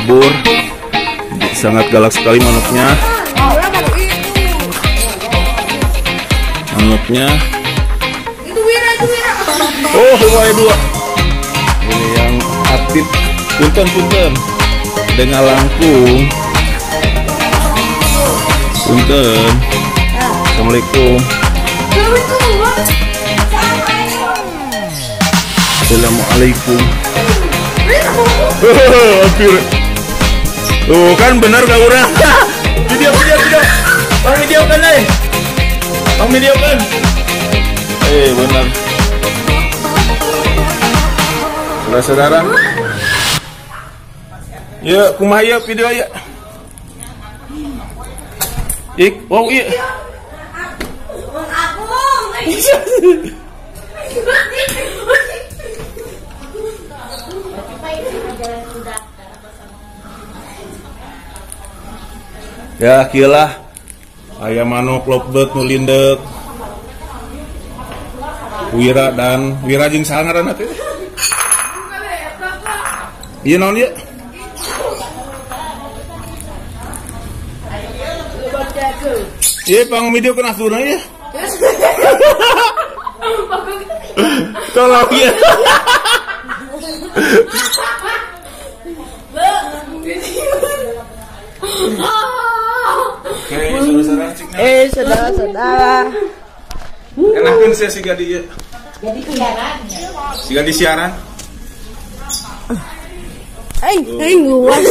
kabur. Sangat galak sekali manuknya. Manuknya. Oh, dua. Ini yang aktif. Punten. Dengan langkung. Punten. Assalamualaikum. Assalamualaikum. Hampir. Tuh kan benar gak urang. Video. Bang video kan Bang video kan. Benar. Saudara. Ya, kumaha ya video ya. Wow iya. Ya kieulah aya manuk lovebird nu lindek Wira jeung saha ngaranna teh ieu naon ieu ieu pang video kana asuna ieu tolong ieu saudara. Enakeun saya siga di siaran. Siga di siaran. Nguas.